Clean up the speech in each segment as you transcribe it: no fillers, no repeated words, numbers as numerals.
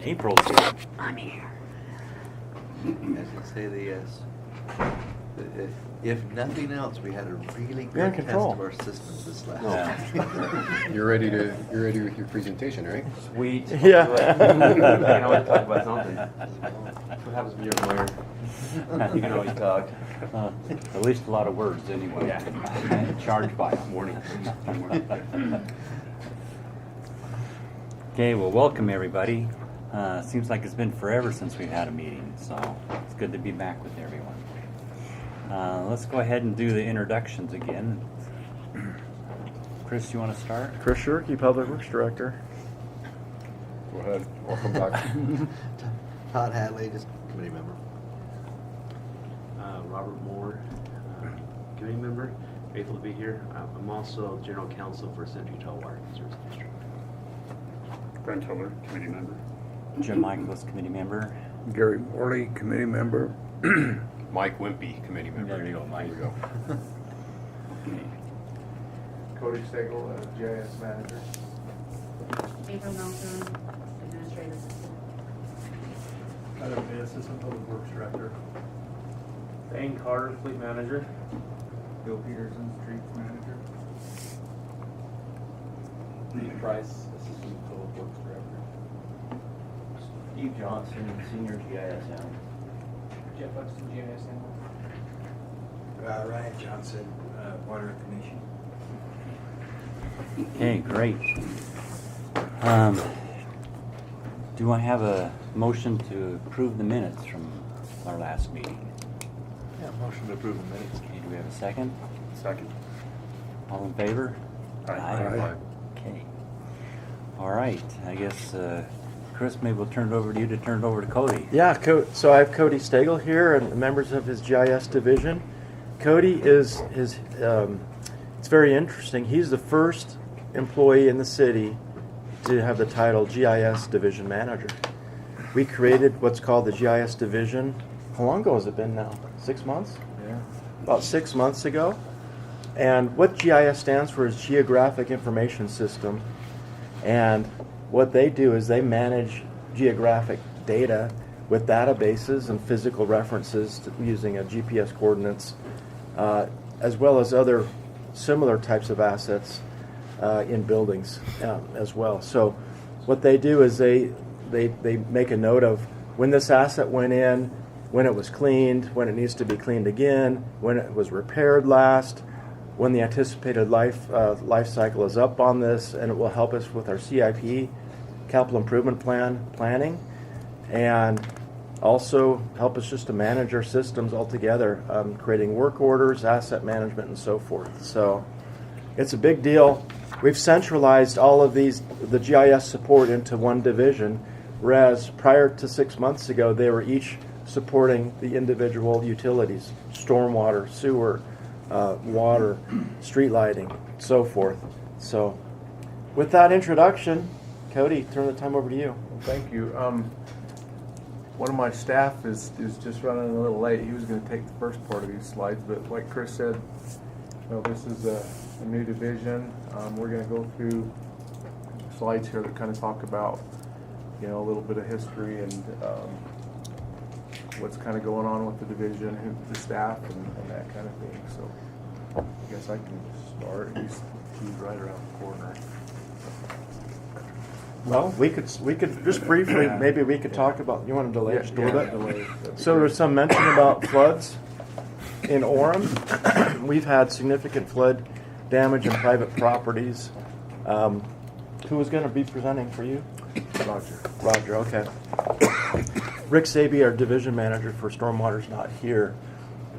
April's here. I'm here. As they say, if nothing else, we had a really good test of our systems this last Yeah. You're ready with your presentation, right? Sweet. Yeah. I always talk about something. What happens when you're a lawyer? You can always talk. At least a lot of words, anyway. Yeah. Charged by them. Morning. Okay, well, welcome everybody. Seems like it's been forever since we've had a meeting, so it's good to be back with everyone. Let's go ahead and do the introductions again. Chris, you want to start? Chris Tschirki, Public Works Director. Go ahead. Welcome back. Todd Hadley, just committee member. Robert Moore, committee member. Grateful to be here. I'm also general counsel for Century Tall Water Service District. Brent, Tobler, committee member. Jim Michaelis, committee member. Gary Morley, committee member. Mike Whimpey, committee member. There you go, Mike. There we go. Cody Steggell, GIS manager. April Nelson, administrative assistant. Adam Bay, assistant public works director. Thayne Carter, fleet manager. Bill Peterson, streets manager. Steve Price, assistant public works director. Steve Johnson, senior GIS analyst. Jeff Buxton, GIS analyst. Ryan Johnson, water commission. Okay, great. Do I have a motion to approve the minutes from our last meeting? Yeah, motion to approve the minutes. Okay, do we have a second? Second. All in favor? Aye. Aye. Okay. All right, I guess, Chris, maybe we'll turn it over to you to turn it over to Cody. Yeah, so I have Cody Steggell here and members of his GIS division. Cody is it's very interesting. He's the first employee in the city to have the title GIS division manager. We created what's called the GIS division. How long ago has it been now? 6 months? Yeah. About 6 months ago. And what GIS stands for is Geographic Information System. And what they do is they manage geographic data with databases and physical references using GPS coordinates, as well as other similar types of assets in buildings as well. So what they do is they make a note of when this asset went in, when it was cleaned, when it needs to be cleaned again, when it was repaired last, when the anticipated life cycle is up on this, and it will help us with our CIP, capital improvement planning, and also help us just to manage our systems altogether, creating work orders, asset management, and so forth. So it's a big deal. We've centralized all of the GIS support into one division, whereas prior to 6 months ago, they were each supporting the individual utilities, stormwater, sewer, water, street lighting, so forth. So with that introduction, Cody, turn the time over to you. Well, thank you. One of my staff is just running a little late. He was going to take the first part of these slides, but like Chris said, this is a new division. We're going to go through slides here that kind of talk about, a little bit of history and what's kind of going on with the division, the staff, and that kind of thing. So I guess I can start. He's right around the corner. Well, we could just briefly, maybe we could talk about, you want to delay just a little bit? Delay. So there was some mention about floods in Orem. We've had significant flood damage in private properties. Who was going to be presenting for you? Roger, okay. Rick Sabey, our division manager for stormwater, is not here.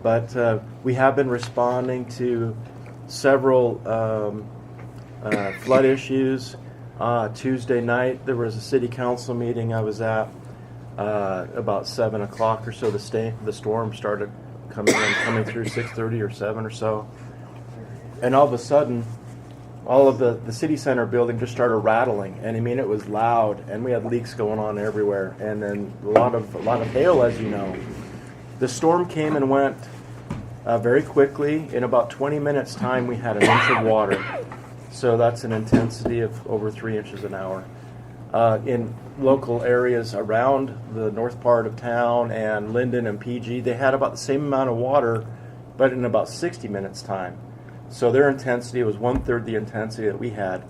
But we have been responding to several flood issues. Tuesday night, there was a city council meeting I was at about 7 o'clock or so. The storm started coming through 6:30 or 7 or so. And all of a sudden, all of the city center building just started rattling. And I mean, it was loud, and we had leaks going on everywhere. And then a lot of hail, as you know. The storm came and went very quickly. In about 20 minutes' time, we had an inch of water. So that's an intensity of over 3 inches an hour. in local areas around the north part of town and Linden and PG, they had about the same amount of water, but in about 60 minutes time. So their intensity was 1/3 the intensity that we had.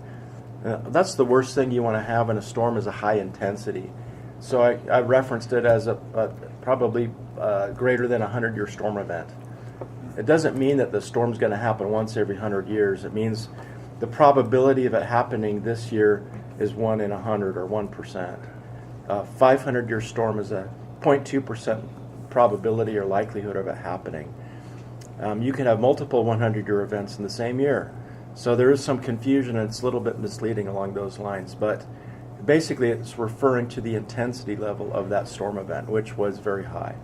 That's the worst thing you want to have in a storm, is a high intensity. So I referenced it as a probably greater than 100-year storm event. It doesn't mean that the storm's going to happen once every 100 years. It means the probability of it happening this year is 1 in 100 or 1%. 500-year storm is a 0.2% probability or likelihood of it happening. You can have multiple 100-year events in the same year. So there is some confusion, and it's a little bit misleading along those lines. But basically, it's referring to the intensity level of that storm event, which was very high.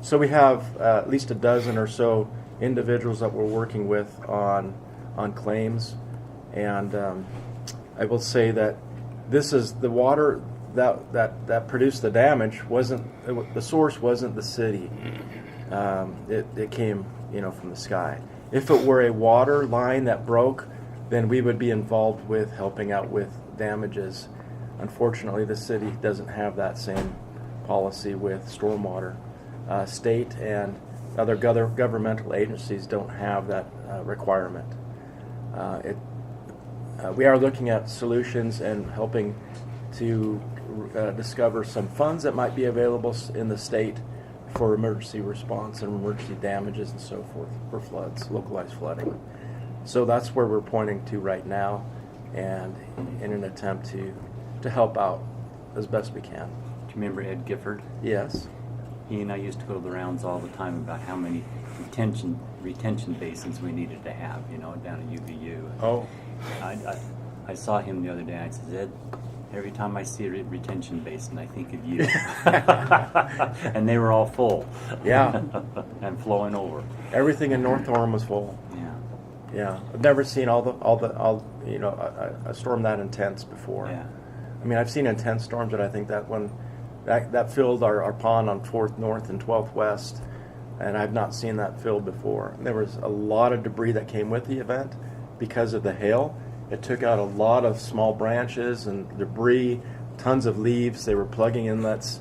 So we have at least a dozen or so individuals that we're working with on claims. And I will say that this is the water that produced the damage. The source wasn't the city. It came, from the sky. If it were a water line that broke, then we would be involved with helping out with damages. Unfortunately, the city doesn't have that same policy with stormwater. State and other governmental agencies don't have that requirement. We are looking at solutions and helping to discover some funds that might be available in the state for emergency response and emergency damages and so forth for floods, localized flooding. So that's where we're pointing to right now, and in an attempt to help out as best we can. Do you remember Ed Gifford? Yes. He and I used to go the rounds all the time about how many retention basins we needed to have, down at UVU. Oh. I saw him the other day. I said, Ed, every time I see a retention basin, I think of you. And they were all full. Yeah. And flowing over. Everything in North Orem was full. Yeah. Yeah. I've never seen a storm that intense before. Yeah. I mean, I've seen intense storms, but I think that one that filled our pond on 4th North and 12th West, and I've not seen that filled before. There was a lot of debris that came with the event because of the hail. It took out a lot of small branches and debris, tons of leaves. They were plugging inlets.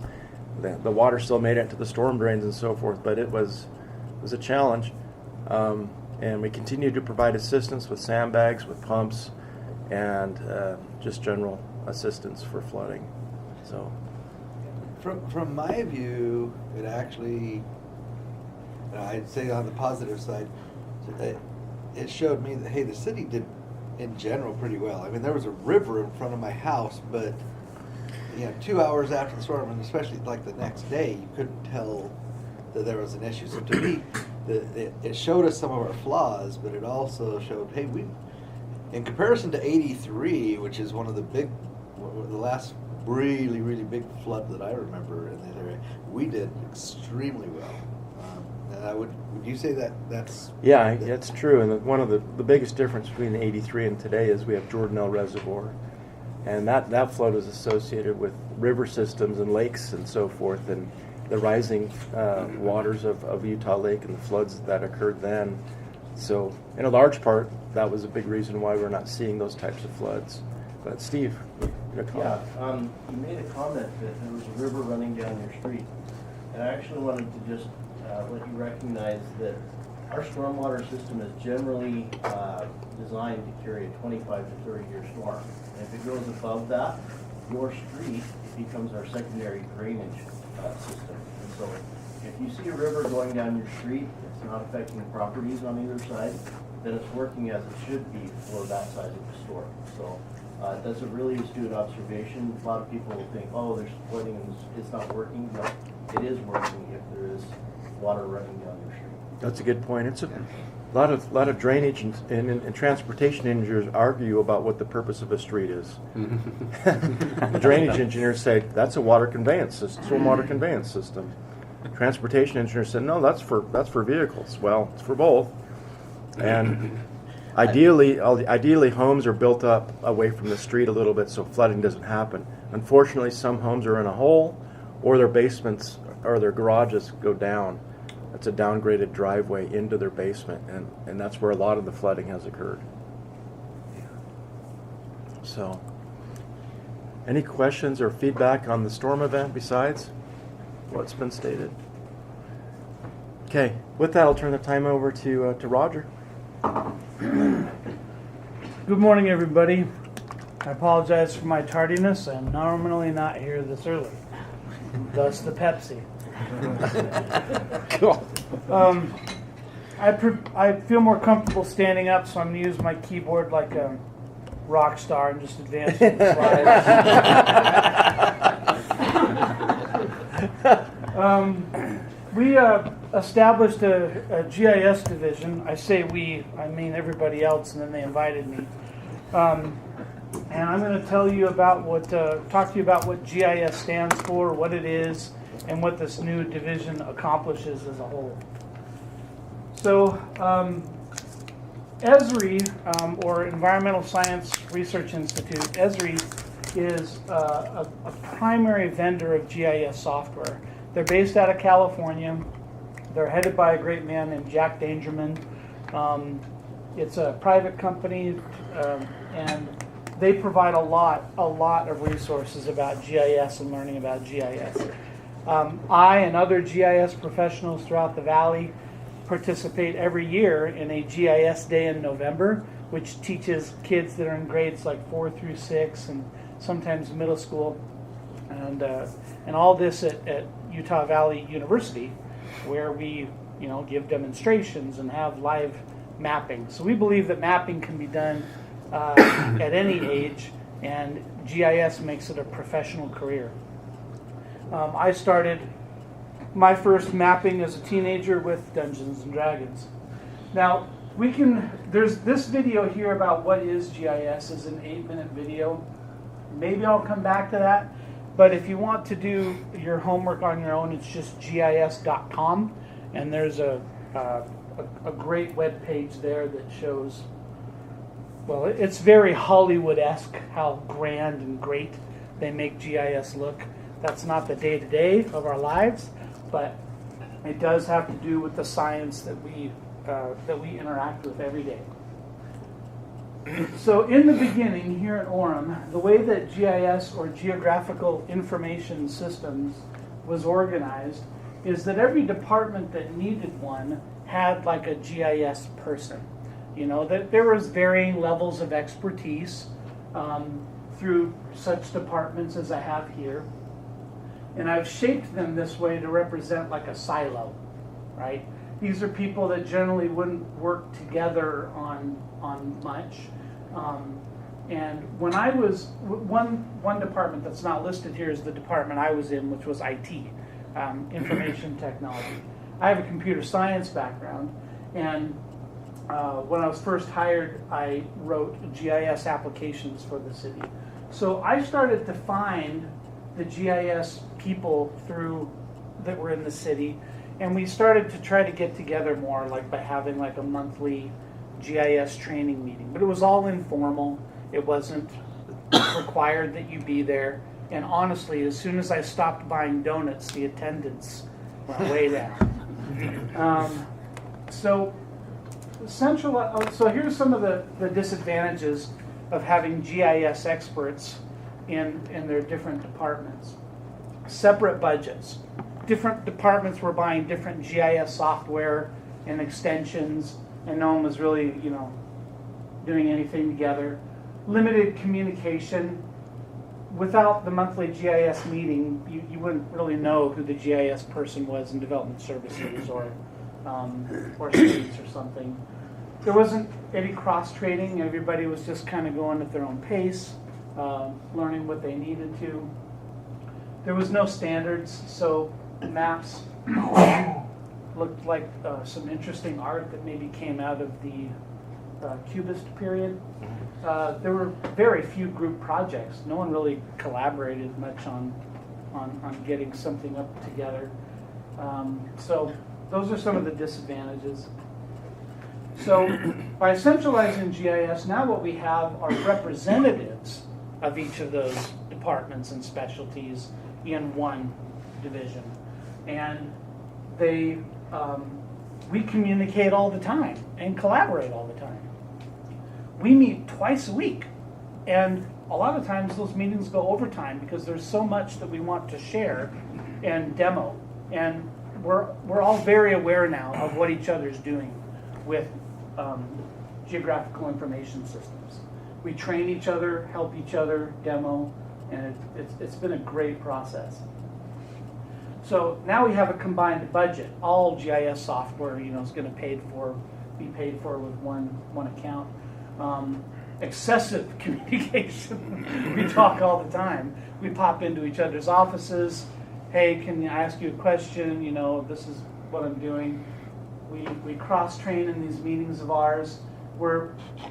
The water still made it to the storm drains and so forth, but it was a challenge. And we continue to provide assistance with sandbags, with pumps, and just general assistance for flooding. So, From my view, it actually, I'd say on the positive side, it showed me that, hey, the city did in general pretty well. I mean, there was a river in front of my house, but 2 hours after the storm, and especially like the next day, you couldn't tell that there was an issue. So to me, it showed us some of our flaws, but it also showed, hey, in comparison to '83, which is one of the last really, really big flood that I remember in that area, we did extremely well. And would you say that's... Yeah, that's true. And one of the biggest difference between '83 and today is we have Jordanelle Reservoir. And that flood was associated with river systems and lakes and so forth, and the rising waters of Utah Lake and the floods that occurred then. So in a large part, that was a big reason why we're not seeing those types of floods. But Steve, your comment. Yeah, you made a comment that there was a river running down your street. And I actually wanted to just let you recognize that our stormwater system is generally designed to carry a 25 to 30-year storm. And if it goes above that, your street becomes our secondary drainage system. And so if you see a river going down your street, it's not affecting properties on either side, then it's working as it should be for that side of the storm. So that's a really astute observation. A lot of people will think, oh, there's flooding and it's not working. No, it is working if there is water running down your street. That's a good point. It's a lot of drainage and transportation engineers argue about what the purpose of a street is. The drainage engineers say that's a water conveyance system, stormwater conveyance system. Transportation engineers said no, that's for vehicles. Well, it's for both. And ideally homes are built up away from the street a little bit so flooding doesn't happen. Unfortunately, some homes are in a hole, or their basements or their garages go down. It's a downgraded driveway into their basement, and that's where a lot of the flooding has occurred. So, Any questions or feedback on the storm event besides what's been stated? Okay, with that, I'll turn the time over to Roger. Good morning, everybody. I apologize for my tardiness. I'm normally not here this early. Thus the Pepsi. I feel more comfortable standing up, so I'm going to use my keyboard like a rock star and just advance the slides. We established a GIS division. I say we, I mean everybody else, and then they invited me. And I'm going to tell you about talk to you about what GIS stands for, what it is, and what this new division accomplishes as a whole. So, ESRI, or Environmental Science Research Institute, ESRI is a primary vendor of GIS software. They're based out of California. They're headed by a great man named Jack Dangerman. It's a private company, and they provide a lot of resources about GIS and learning about GIS. I and other GIS professionals throughout the Valley participate every year in a GIS day in November, which teaches kids that are in grades like 4 through 6 and sometimes middle school, and all this at Utah Valley University, where we give demonstrations and have live mapping. So we believe that mapping can be done at any age, and GIS makes it a professional career. I started my first mapping as a teenager with Dungeons and Dragons. Now, there's this video here about what is GIS is an 8-minute video. Maybe I'll come back to that, but if you want to do your homework on your own, it's just gis.com, and there's a great web page there that shows, well, it's very Hollywood-esque how grand and great they make GIS look. That's not the day-to-day of our lives, but it does have to do with the science that we interact with every day. So in the beginning here at Orem, the way that GIS, or Geographical Information Systems, was organized is that every department that needed one had like a GIS person. That there was varying levels of expertise through such departments as I have here. And I've shaped them this way to represent like a silo, right? These are people that generally wouldn't work together on much. And when I was, one department that's not listed here is the department I was in, which was IT, information technology. I have a computer science background, and when I was first hired, I wrote GIS applications for the city. So I started to find the GIS people that were in the city, and we started to try to get together more, like by having like a monthly GIS training meeting. But it was all informal. It wasn't required that you be there. And honestly, as soon as I stopped buying donuts, the attendance went way down. So here's some of the disadvantages of having GIS experts in their different departments. Separate budgets. Different departments were buying different GIS software and extensions, and no one was really, doing anything together. Limited communication. Without the monthly GIS meeting, you wouldn't really know who the GIS person was in development services or streets or something. There wasn't any cross-training. Everybody was just kind of going at their own pace, learning what they needed to. There was no standards, so maps looked like some interesting art that maybe came out of the Cubist period. There were very few group projects. No one really collaborated much on getting something up together. So those are some of the disadvantages. So by centralizing GIS, now what we have are representatives of each of those departments and specialties in one division. And we communicate all the time and collaborate all the time. We meet twice a week, and a lot of times those meetings go overtime because there's so much that we want to share and demo. And we're all very aware now of what each other's doing with geographical information systems. We train each other, help each other, demo, and it's been a great process. So now we have a combined budget. All GIS software, is going to be paid for with one account. Excessive communication. We talk all the time. We pop into each other's offices. Hey, can I ask you a question? This is what I'm doing. We cross-train in these meetings of ours.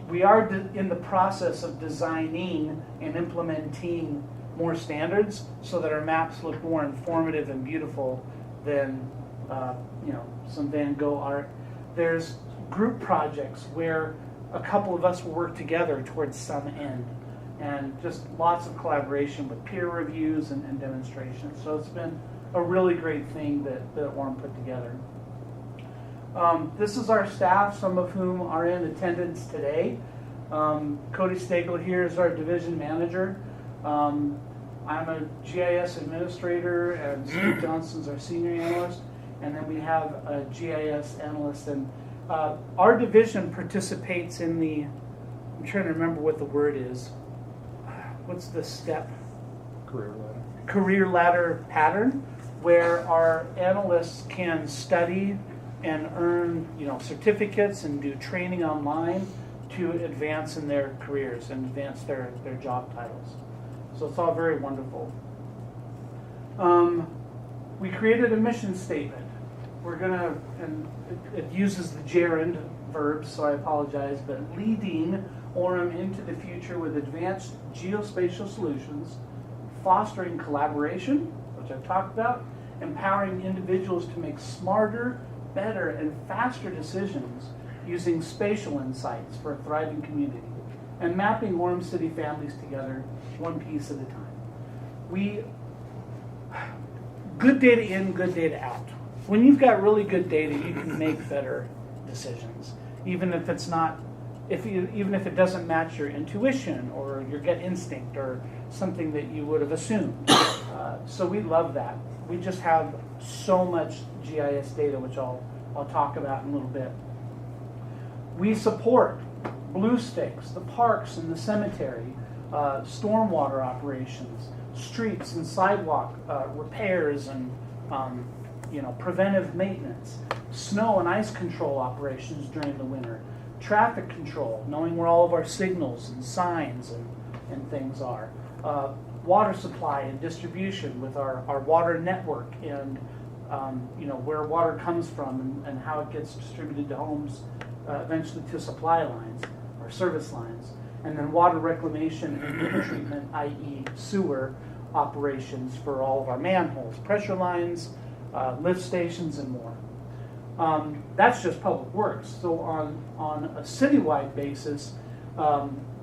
We are in the process of designing and implementing more standards so that our maps look more informative and beautiful than some Van Gogh art. There's group projects where a couple of us will work together towards some end, and just lots of collaboration with peer reviews and demonstrations. So it's been a really great thing that Orem put together. This is our staff, some of whom are in attendance today. Cody Steggell here is our division manager. I'm a GIS administrator, and Steve Johnson's our senior analyst, and then we have a GIS analyst. And our division participates in I'm trying to remember what the word is. What's the step? Career ladder pattern, where our analysts can study and earn certificates and do training online to advance in their careers and advance their job titles. So it's all very wonderful. We created a mission statement. We're gonna, and it uses the gerund verbs, so I apologize, but leading Orem into the future with advanced geospatial solutions, fostering collaboration, which I've talked about, empowering individuals to make smarter, better, and faster decisions using spatial insights for a thriving community, and mapping Orem City families together one piece at a time. Good data in, good data out. When you've got really good data, you can make better decisions, even if it's not, even if it doesn't match your intuition or your gut instinct or something that you would have assumed. So we love that. We just have so much GIS data, which I'll talk about in a little bit. We support blue sticks, the parks and the cemetery, stormwater operations, streets and sidewalk repairs and preventive maintenance, snow and ice control operations during the winter, traffic control, knowing where all of our signals and signs and things are, water supply and distribution with our water network and where water comes from and how it gets distributed to homes, eventually to supply lines or service lines, and then water reclamation and river treatment, i.e. sewer operations for all of our manholes, pressure lines, lift stations, and more. That's just public works. So on a citywide basis,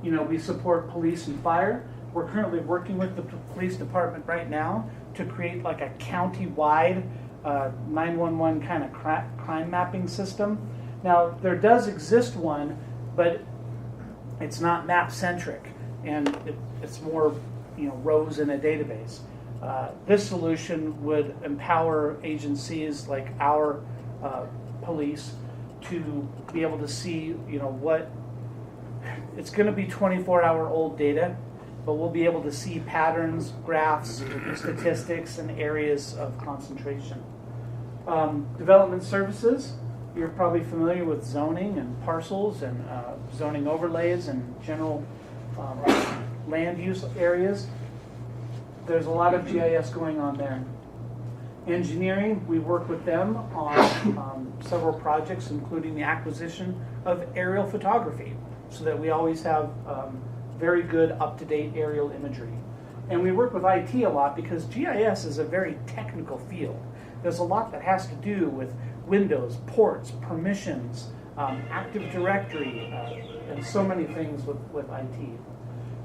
we support police and fire. We're currently working with the police department right now to create like a county-wide 911 kind of crime mapping system. Now, there does exist one, but it's not map-centric, and it's more rows in a database. This solution would empower agencies like our police to be able to see, what it's going to be 24-hour-old data, but we'll be able to see patterns, graphs, statistics, and areas of concentration. Development services, you're probably familiar with zoning and parcels and zoning overlays and general land use areas. There's a lot of GIS going on there. Engineering, we work with them on several projects, including the acquisition of aerial photography, so that we always have very good up-to-date aerial imagery. And we work with IT a lot because GIS is a very technical field. There's a lot that has to do with Windows, ports, permissions, Active Directory, and so many things with IT.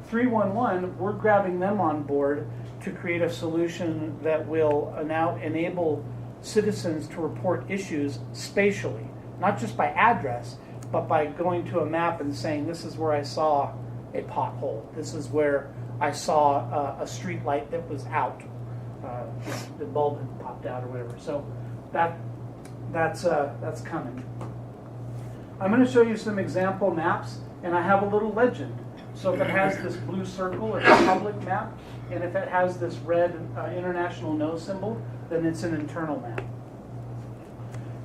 311, we're grabbing them on board to create a solution that will now enable citizens to report issues spatially, not just by address, but by going to a map and saying, this is where I saw a pothole, this is where I saw a street light that was out. The bulb had popped out or whatever. So that's coming. I'm going to show you some example maps, and I have a little legend. So if it has this blue circle, it's a public map, and if it has this red international no symbol, then it's an internal map.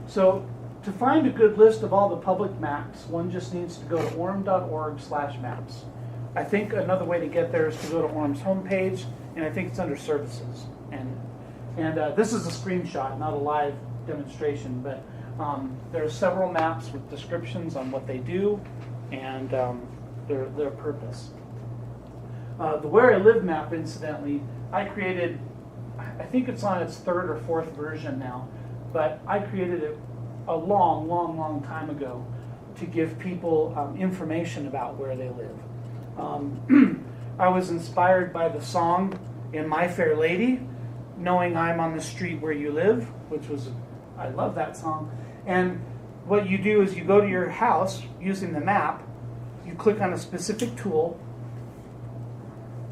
So to find a good list of all the public maps, one just needs to go to orem.org/maps. I think another way to get there is to go to Orem's homepage, and I think it's under services. And this is a screenshot, not a live demonstration, but there are several maps with descriptions on what they do and their purpose. The Where I Live map, incidentally, I created, I think it's on its 3rd or 4th version now, but I created it a long time ago to give people information about where they live. I was inspired by the song in My Fair Lady, knowing I'm on the street where you live, which was, I love that song. And what you do is you go to your house using the map, you click on a specific tool,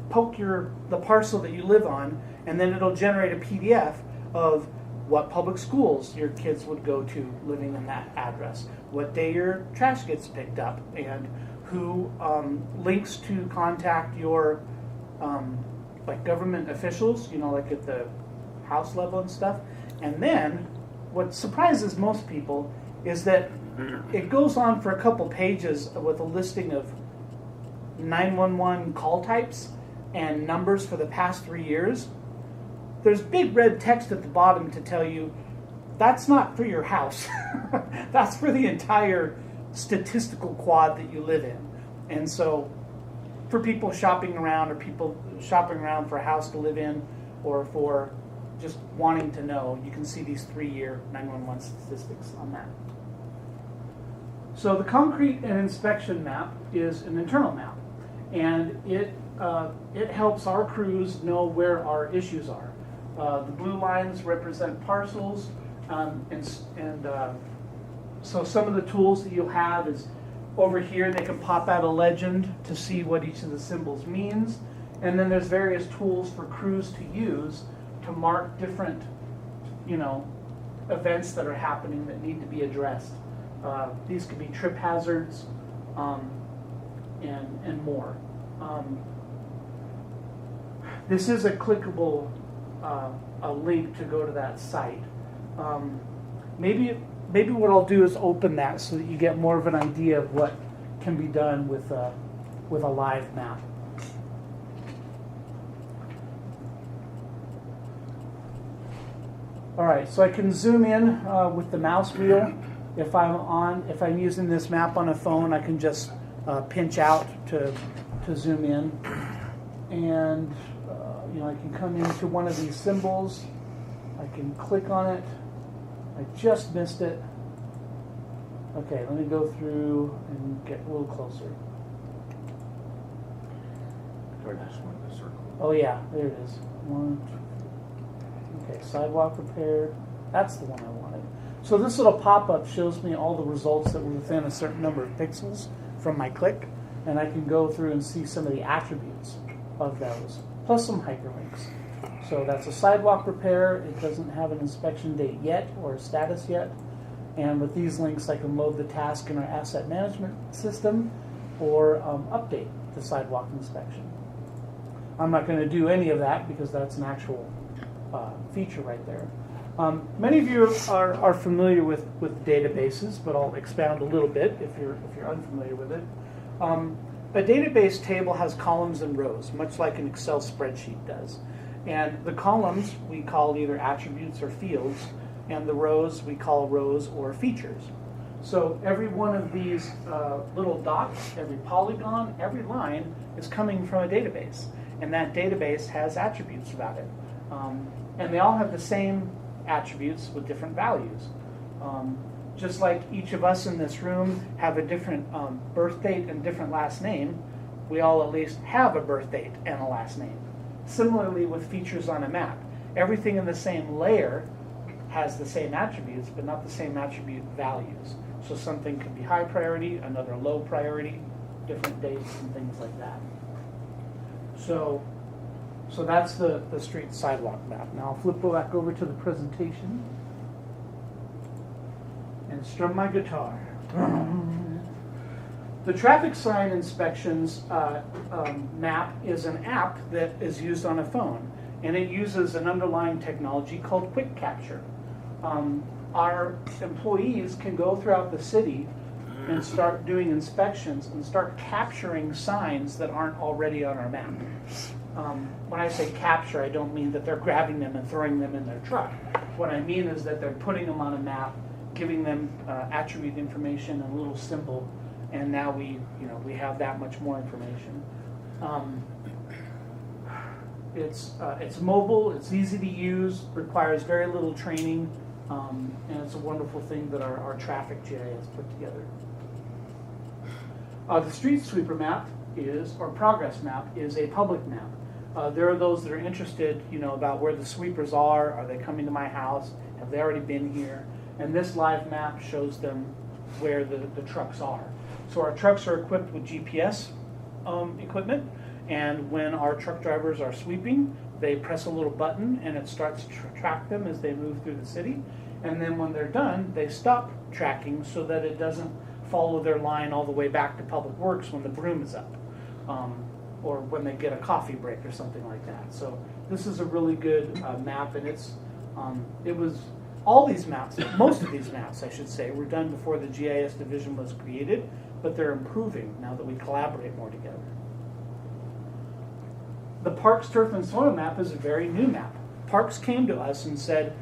poke the parcel that you live on, and then it'll generate a PDF of what public schools your kids would go to living in that address, what day your trash gets picked up, and who links to contact your like government officials, you know, like at the house level and stuff. And then what surprises most people is that it goes on for a couple pages with a listing of 911 call types and numbers for the past 3 years. There's big red text at the bottom to tell you that's not for your house. That's for the entire statistical quad that you live in. And so for people shopping around, or people shopping around for a house to live in, or for just wanting to know, you can see these 3-year 911 statistics on that. So the concrete and inspection map is an internal map, and it helps our crews know where our issues are. The blue lines represent parcels, so some of the tools that you'll have is over here they can pop out a legend to see what each of the symbols means, and then there's various tools for crews to use to mark different, you know, events that are happening that need to be addressed. These could be trip hazards and more. This is a clickable a link to go to that site. Maybe what I'll do is open that so that you get more of an idea of what can be done with a live map. All right, so I can zoom in with the mouse wheel. If I'm using this map on a phone, I can just pinch out to zoom in, and you know, I can come into one of these symbols. I can click on it. I just missed it. Okay, let me go through and get a little closer. I just went the circle. Oh yeah, there it is. 1, 2. Okay, sidewalk repair. That's the one I wanted. So this little pop-up shows me all the results that were within a certain number of pixels from my click, and I can go through and see some of the attributes of those, plus some hyperlinks. So that's a sidewalk repair. It doesn't have an inspection date yet or a status yet. And with these links, I can load the task in our asset management system or update the sidewalk inspection. I'm not going to do any of that because that's an actual feature right there. Many of you are familiar with databases, but I'll expound a little bit if you're unfamiliar with it. A database table has columns and rows, much like an Excel spreadsheet does. And the columns we call either attributes or fields, and the rows we call rows or features. So every one of these little dots, every polygon, every line is coming from a database. And that database has attributes about it. And they all have the same attributes with different values. Just like each of us in this room have a different birth date and different last name, we all at least have a birth date and a last name. Similarly with features on a map, everything in the same layer has the same attributes, but not the same attribute values. So something could be high priority, another low priority, different dates and things like that. So that's the street sidewalk map. Now I'll flip back over to the presentation and strum my guitar. The traffic sign inspections map is an app that is used on a phone, and it uses an underlying technology called quick capture. Our employees can go throughout the city and start doing inspections and start capturing signs that aren't already on our map. When I say capture, I don't mean that they're grabbing them and throwing them in their truck. What I mean is that they're putting them on a map, giving them attribute information and a little symbol, and now we have that much more information. It's mobile, it's easy to use, requires very little training, and it's a wonderful thing that our traffic GIS put together. The street sweeper map or progress map is a public map. There are those that are interested, about where the sweepers are they coming to my house, have they already been here? And this live map shows them where the trucks are. So our trucks are equipped with GPS equipment, and when our truck drivers are sweeping, they press a little button and it starts to track them as they move through the city. And then when they're done, they stop tracking so that it doesn't follow their line all the way back to Public Works when the broom is up, or when they get a coffee break or something like that. So this is a really good map, and all these maps, most of these maps, I should say, were done before the GIS division was created, but they're improving now that we collaborate more together. The Parks Turf and Soil map is a very new map. Parks came to us and said,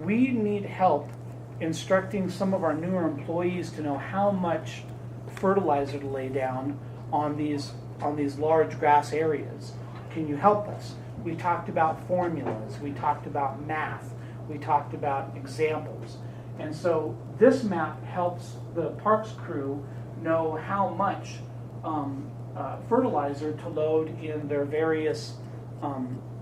we need help instructing some of our newer employees to know how much fertilizer to lay down on these large grass areas. Can you help us? We talked about formulas, we talked about math, we talked about examples. And so this map helps the parks crew know how much fertilizer to load in their various,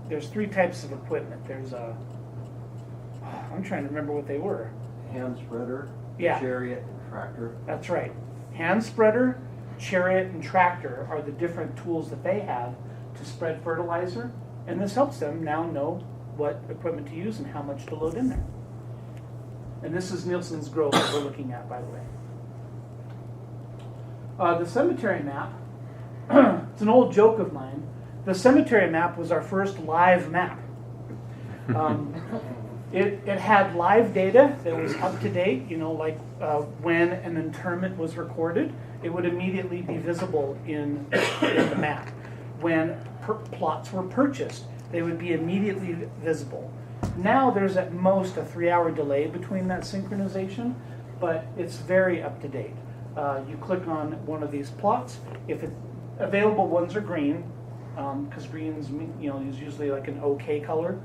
there's 3 types of equipment. There's I'm trying to remember what they were. Hand spreader, Yeah. chariot, and tractor. That's right. Hand spreader, chariot, and tractor are the different tools that they have to spread fertilizer, and this helps them now know what equipment to use and how much to load in there. And this is Nielsen's Grove that we're looking at, by the way. The cemetery map, it's an old joke of mine. The cemetery map was our first live map. It had live data that was up to date, when an interment was recorded, it would immediately be visible in the map. When plots were purchased, they would be immediately visible. Now there's at most a 3-hour delay between that synchronization, but it's very up to date. You click on one of these plots. If available ones are green, because green's is usually like an okay color.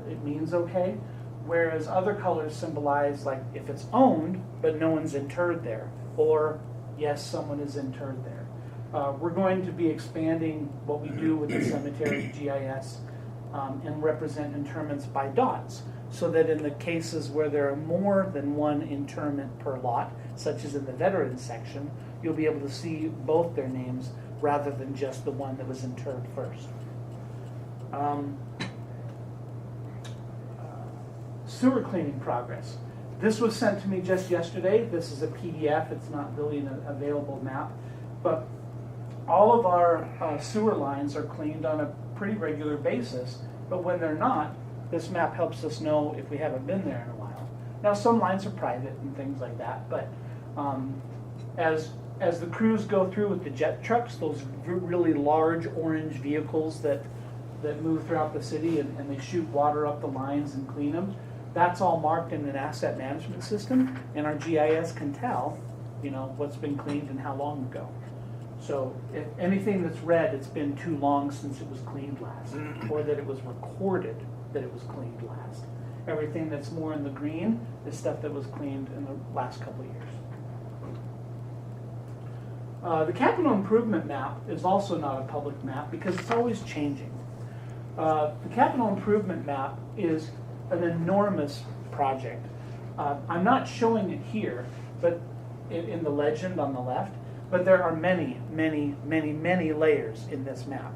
It means okay. Whereas other colors symbolize like if it's owned, but no one's interred there, or yes, someone is interred there. We're going to be expanding what we do with the cemetery GIS and represent interments by dots, so that in the cases where there are more than one interment per lot, such as in the veterans section, you'll be able to see both their names rather than just the one that was interred first. Sewer cleaning progress. This was sent to me just yesterday. This is a PDF. It's not really an available map, but all of our sewer lines are cleaned on a pretty regular basis, but when they're not, this map helps us know if we haven't been there in a while. Now, some lines are private and things like that, but as the crews go through with the jet trucks, those really large orange vehicles that move throughout the city and they shoot water up the lines and clean them, that's all marked in an asset management system, and our GIS can tell, what's been cleaned and how long ago. So if anything that's red, it's been too long since it was cleaned last, or that it was recorded that it was cleaned last. Everything that's more in the green is stuff that was cleaned in the last couple of years. The capital improvement map is also not a public map because it's always changing. The capital improvement map is an enormous project. I'm not showing it here, but in the legend on the left, but there are many, many, many, many layers in this map.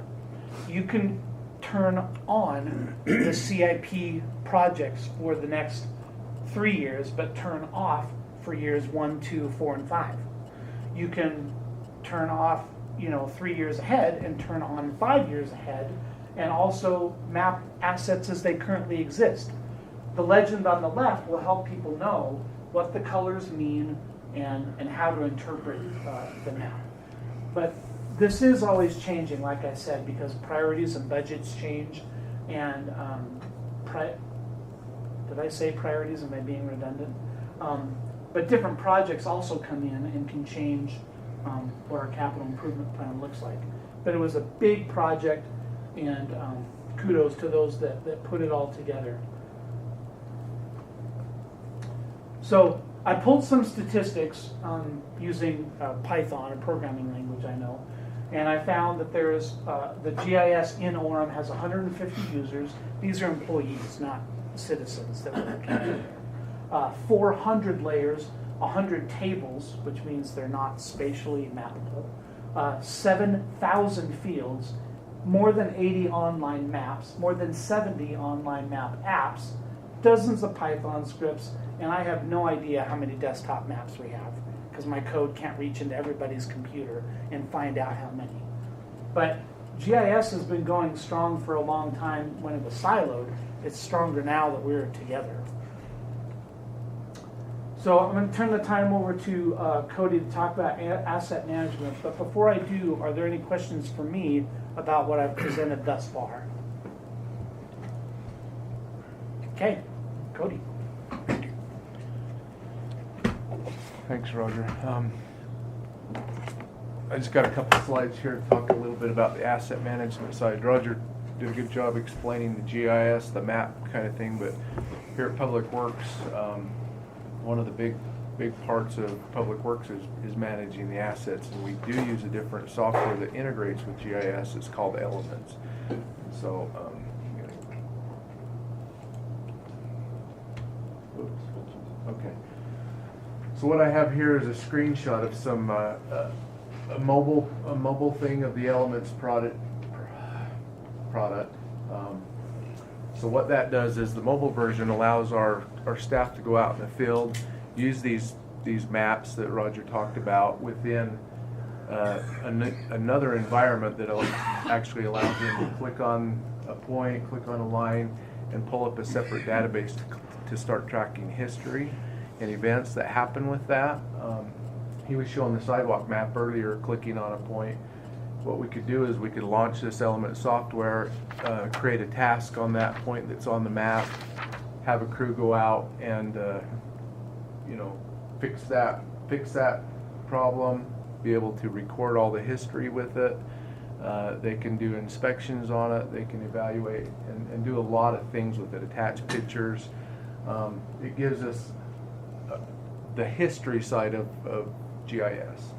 you can turn on the CIP projects for the next 3 years, but turn off for years 1, 2, 4, and 5. You can turn off, 3 years ahead and turn on 5 years ahead, and also map assets as they currently exist. The legend on the left will help people know what the colors mean and how to interpret the map. But this is always changing, like I said, because priorities and budgets change. And did I say priorities? Am I being redundant? But different projects also come in and can change what our capital improvement plan looks like. But it was a big project, and kudos to those that put it all together. So I pulled some statistics using Python, a programming language I know, and I found that there is the GIS in Orem has 150 users. These are employees, not citizens that were working there. 400 layers, 100 tables, which means they're not spatially mappable, 7,000 fields, more than 80 online maps, more than 70 online map apps, dozens of Python scripts, and I have no idea how many desktop maps we have because my code can't reach into everybody's computer and find out how many. But GIS has been going strong for a long time when it was siloed. It's stronger now that we're together. So I'm going to turn the time over to Cody to talk about asset management. But before I do, are there any questions for me about what I've presented thus far? Okay, Cody. Thanks, Roger. I just got a couple of slides here to talk a little bit about the asset management side. Roger did a good job explaining the GIS, the map kind of thing, but here at Public Works, one of the big parts of Public Works is managing the assets, and we do use a different software that integrates with GIS. It's called Elements. So, okay. So what I have here is a screenshot of some a mobile thing of the Elements product. So what that does is the mobile version allows our staff to go out in the field, use these maps that Roger talked about within another environment that actually allows them to click on a point, click on a line, and pull up a separate database to start tracking history and events that happen with that. He was showing the sidewalk map earlier, clicking on a point. What we could do is we could launch this element software, create a task on that point that's on the map, have a crew go out and fix that problem, be able to record all the history with it. They can do inspections on it, they can evaluate and do a lot of things with it, attach pictures. It gives us the history side of GIS.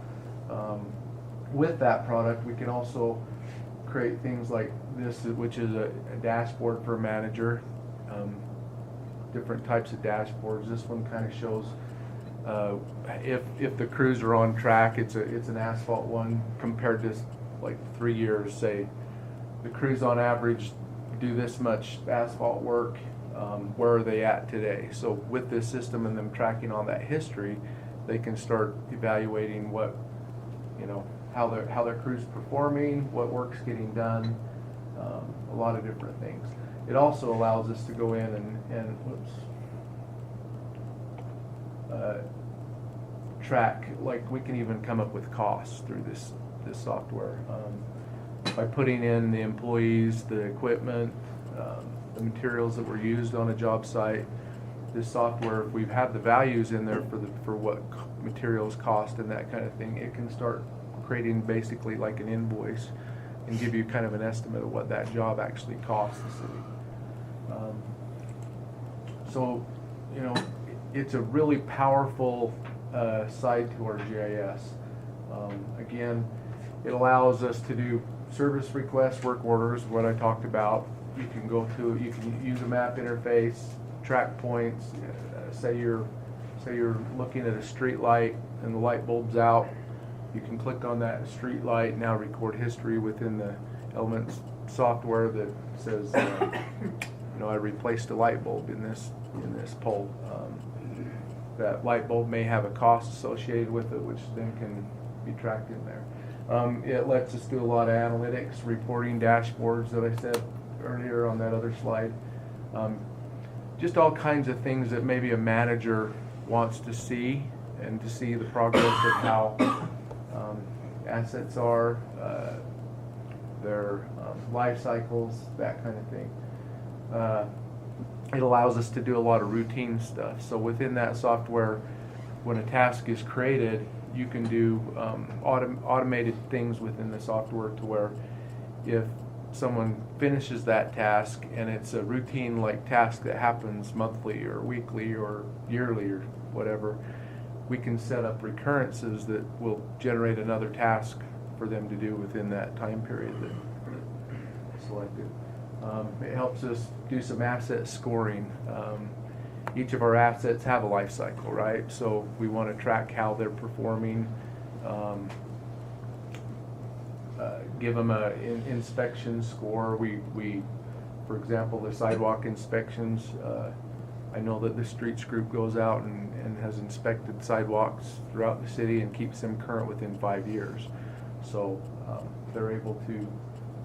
With that product, we can also create things like this, which is a dashboard for a manager. Different types of dashboards. This one kind of shows if the crews are on track. It's an asphalt one compared to like 3 years. Say the crews on average do this much asphalt work. Where are they at today? So with this system and them tracking on that history, they can start evaluating what how their crew's performing, what work's getting done, a lot of different things. It also allows us to go in and track, like we can even come up with costs through this software by putting in the employees, the equipment, the materials that were used on a job site. This software, if we've had the values in there for what materials cost and that kind of thing, it can start creating basically like an invoice and give you kind of an estimate of what that job actually costs the city. So, it's a really powerful side to our GIS. Again, it allows us to do service requests, work orders, what I talked about. You can use a map interface, track points. Say you're looking at a street light and the light bulb's out. You can click on that street light, now record history within the Elements software that says, I replaced a light bulb in this pole. That light bulb may have a cost associated with it, which then can be tracked in there. It lets us do a lot of analytics, reporting dashboards that I said earlier on that other slide. Just all kinds of things that maybe a manager wants to see, and to see the progress of how assets are, their life cycles, that kind of thing. It allows us to do a lot of routine stuff. So within that software, when a task is created, you can do automated things within the software to where if someone finishes that task and it's a routine like task that happens monthly or weekly or yearly or whatever, we can set up recurrences that will generate another task for them to do within that time period that's selected. It helps us do some asset scoring. Each of our assets have a life cycle, right? So we want to track how they're performing, give them an inspection score. We, for example, the sidewalk inspections, I know that the streets group goes out and has inspected sidewalks throughout the city and keeps them current within 5 years. So they're able to,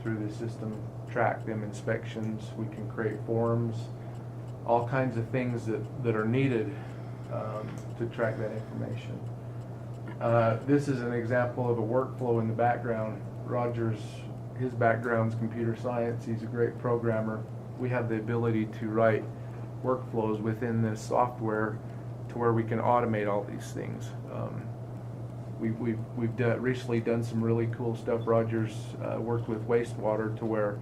through the system, track them inspections. We can create forms, all kinds of things that are needed to track that information. This is an example of a workflow in the background. Roger's, his background's computer science. He's a great programmer. We have the ability to write workflows within this software to where we can automate all these things. We've recently done some really cool stuff. Roger's worked with wastewater to where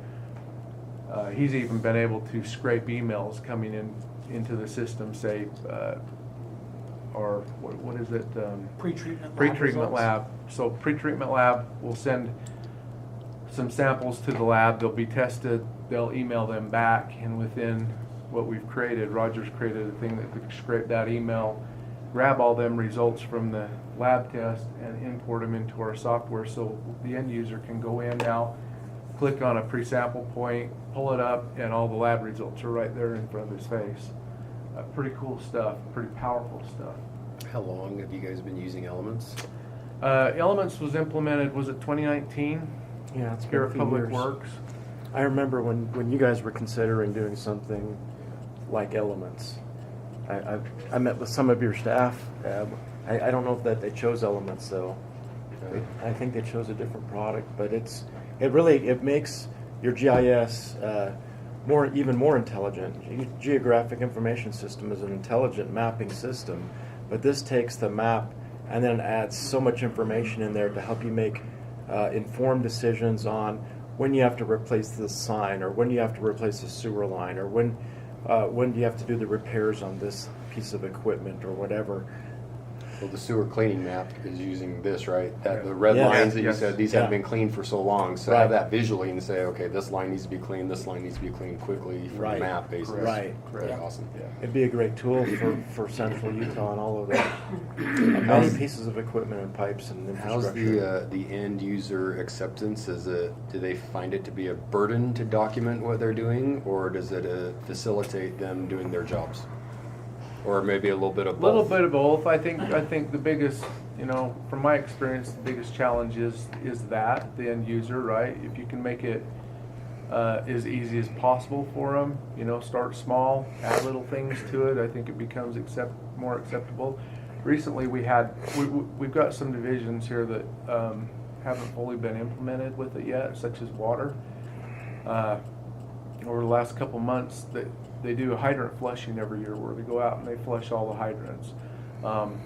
he's even been able to scrape emails coming into the system, say, or what is it? Pre-treatment lab. So pre-treatment lab will send some samples to the lab. They'll be tested. They'll email them back, and within what we've created, Roger's created a thing that could scrape that email, grab all them results from the lab test, and import them into our software, so the end user can go in now, click on a pre-sample point, pull it up, and all the lab results are right there in front of his face. Pretty cool stuff, pretty powerful stuff. How long have you guys been using Elements? Elements was implemented, was it 2019? Yeah, it's Here been a at few Public years. Works. I remember when you guys were considering doing something like Elements. I met with some of your staff. I don't know if that they chose Elements though. I think they chose a different product, but it makes your GIS even more intelligent. Geographic Information System is an intelligent mapping system, but this takes the map and then adds so much information in there to help you make informed decisions on when you have to replace this sign, or when you have to replace a sewer line, or when do you have to do the repairs on this piece of equipment or whatever. Well, the sewer cleaning map is using this, right? That the red Yeah. lines that you Yes. said, these Yeah. haven't been cleaned for so long. So Right. have that visually and say, okay, this line needs to be cleaned, this line needs to be cleaned quickly from Right. the map basis. Right. Pretty Correct. awesome. Yeah. It'd be a great tool for central Utah and all of that. Many pieces of equipment and pipes and How's infrastructure. the end user acceptance? Do they find it to be a burden to document what they're doing, or does it facilitate them doing their jobs? Or maybe a little bit of A little both? bit of both. I think the biggest, from my experience, the biggest challenge is that the end user, right? If you can make it as easy as possible for them, start small, add little things to it, I think it becomes more acceptable. Recently, we've got some divisions here that haven't fully been implemented with it yet, such as water. Over the last couple months, they do a hydrant flushing every year where they go out and they flush all the hydrants.